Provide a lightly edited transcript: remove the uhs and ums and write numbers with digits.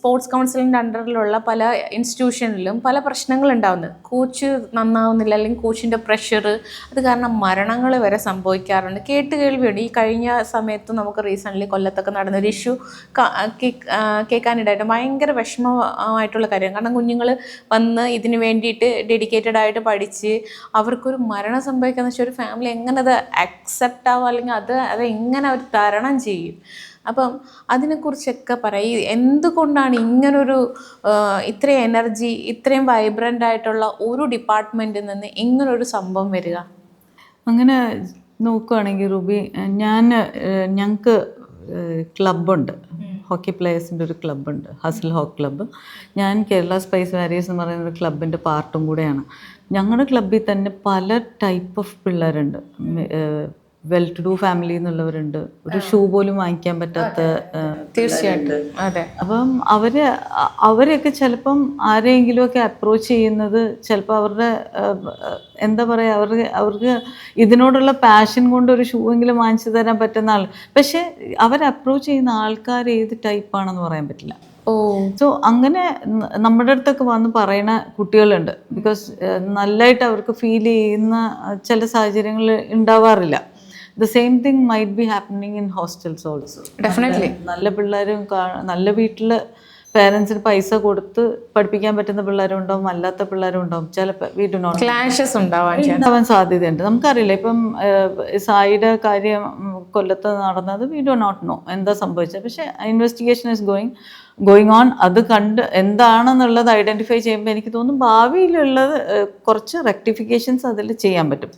Sports കൗൺസിലിൻ്റെ അണ്ടറിലുള്ള പല ഇൻസ്റ്റിറ്റ്യൂഷനിലും പല പ്രശ്നങ്ങളുണ്ടാവുന്നത്. കോച്ച് നന്നാവുന്നില്ല, അല്ലെങ്കിൽ കോച്ചിൻ്റെ പ്രഷർ, അത് കാരണം മരണങ്ങൾ വരെ സംഭവിക്കാറുണ്ട്. കേൾവിയുണ്ട്. ഈ കഴിഞ്ഞ സമയത്ത് നമുക്ക് റീസെൻ്റ്ലി കൊല്ലത്തൊക്കെ നടന്നൊരു ഇഷ്യൂ കേൾക്കാനിടായിട്ട് ഭയങ്കര വിഷമമായിട്ടുള്ള കാര്യം. കാരണം കുഞ്ഞുങ്ങൾ വന്ന് ഇതിന് വേണ്ടിയിട്ട് ഡെഡിക്കേറ്റഡ് ആയിട്ട് പഠിച്ച് അവർക്കൊരു മരണം സംഭവിക്കാന്ന് വെച്ചാൽ ഒരു ഫാമിലി എങ്ങനെ അത് അക്സെപ്റ്റ് ആവും, അല്ലെങ്കിൽ അത് എങ്ങനെ അവർ തരണം ചെയ്യും? അപ്പം അതിനെക്കുറിച്ചൊക്കെ പറയും. എന്തുകൊണ്ടാണ് ഇങ്ങനൊരു ഇത്രയും എനർജി, ഇത്രയും വൈബ്രൻ്റ് ആയിട്ടുള്ള ഒരു ഡിപ്പാർട്ട്മെൻറ്റിൽ നിന്ന് ഇങ്ങനൊരു സംഭവം വരിക? അങ്ങനെ നോക്കുകയാണെങ്കിൽ റൂബി, ഞങ്ങൾക്ക് ക്ലബ്ബുണ്ട്, ഹോക്കി പ്ലേയേഴ്സിൻ്റെ ഒരു ക്ലബ്ബുണ്ട്, ഹസിൽ ഹോക്ക് ക്ലബ്ബ്. ഞാൻ കേരള സ്പൈസ് വാരിയേഴ്സ് എന്ന് പറയുന്ന ഒരു ക്ലബിൻ്റെ പാർട്ടും കൂടെയാണ്. ഞങ്ങളുടെ ക്ലബ്ബിൽ തന്നെ പല ടൈപ്പ് ഓഫ് പിള്ളേരുണ്ട്. വെൽ ടു ഡു ഫാമിലി എന്നുള്ളവരുണ്ട്, ഒരു ഷൂ പോലും വാങ്ങിക്കാൻ പറ്റാത്ത. തീർച്ചയായിട്ടും അതെ. അപ്പം അവരെയൊക്കെ ചിലപ്പം ആരെയെങ്കിലുമൊക്കെ അപ്രോച്ച് ചെയ്യുന്നത് ചിലപ്പോൾ അവരുടെ എന്താ പറയുക, അവർക്ക് ഇതിനോടുള്ള പാഷൻ കൊണ്ട് ഒരു ഷൂ എങ്കിലും വാങ്ങിച്ചു തരാൻ പറ്റുന്ന ആൾ. പക്ഷെ അപ്രോച്ച് ചെയ്യുന്ന ആൾക്കാർ ഏത് ടൈപ്പാണെന്ന് പറയാൻ പറ്റില്ല. സോ അങ്ങനെ നമ്മുടെ അടുത്തൊക്കെ വന്ന് പറയുന്ന കുട്ടികളുണ്ട്. ബിക്കോസ് നല്ലതായിട്ട് അവർക്ക് ഫീൽ ചെയ്യുന്ന ചില സാഹചര്യങ്ങൾ ഉണ്ടാവാറില്ല. The same thing might be happening in hostels also. Definitely. നല്ല പിള്ളേരും നല്ല വീട്ടിൽ പേരൻസിന് പൈസ കൊടുത്ത് പഠിപ്പിക്കാൻ പറ്റുന്ന പിള്ളേരും ഉണ്ടാവും, അല്ലാത്ത പിള്ളേരും ഉണ്ടാവും. ചിലപ്പോൾ ക്ലാഷസ് ഉണ്ടാവാൻ സാധ്യതയുണ്ട്. നമുക്കറിയില്ല. ഇപ്പം സായിയുടെ കാര്യം കൊല്ലത്ത് നടന്നത് വി ഡു നോട്ട് നോ എന്താ സംഭവിച്ചത്. പക്ഷേ ഇൻവെസ്റ്റിഗേഷൻ ഈസ് ഗോയിങ് ഓൺ. അത് കണ്ട് എന്താണെന്നുള്ളത് ഐഡൻറ്റിഫൈ ചെയ്യുമ്പോൾ എനിക്ക് തോന്നുന്നു ഭാവിയിലുള്ളത് കുറച്ച് റെക്ടിഫിക്കേഷൻസ് അതിൽ ചെയ്യാൻ പറ്റും.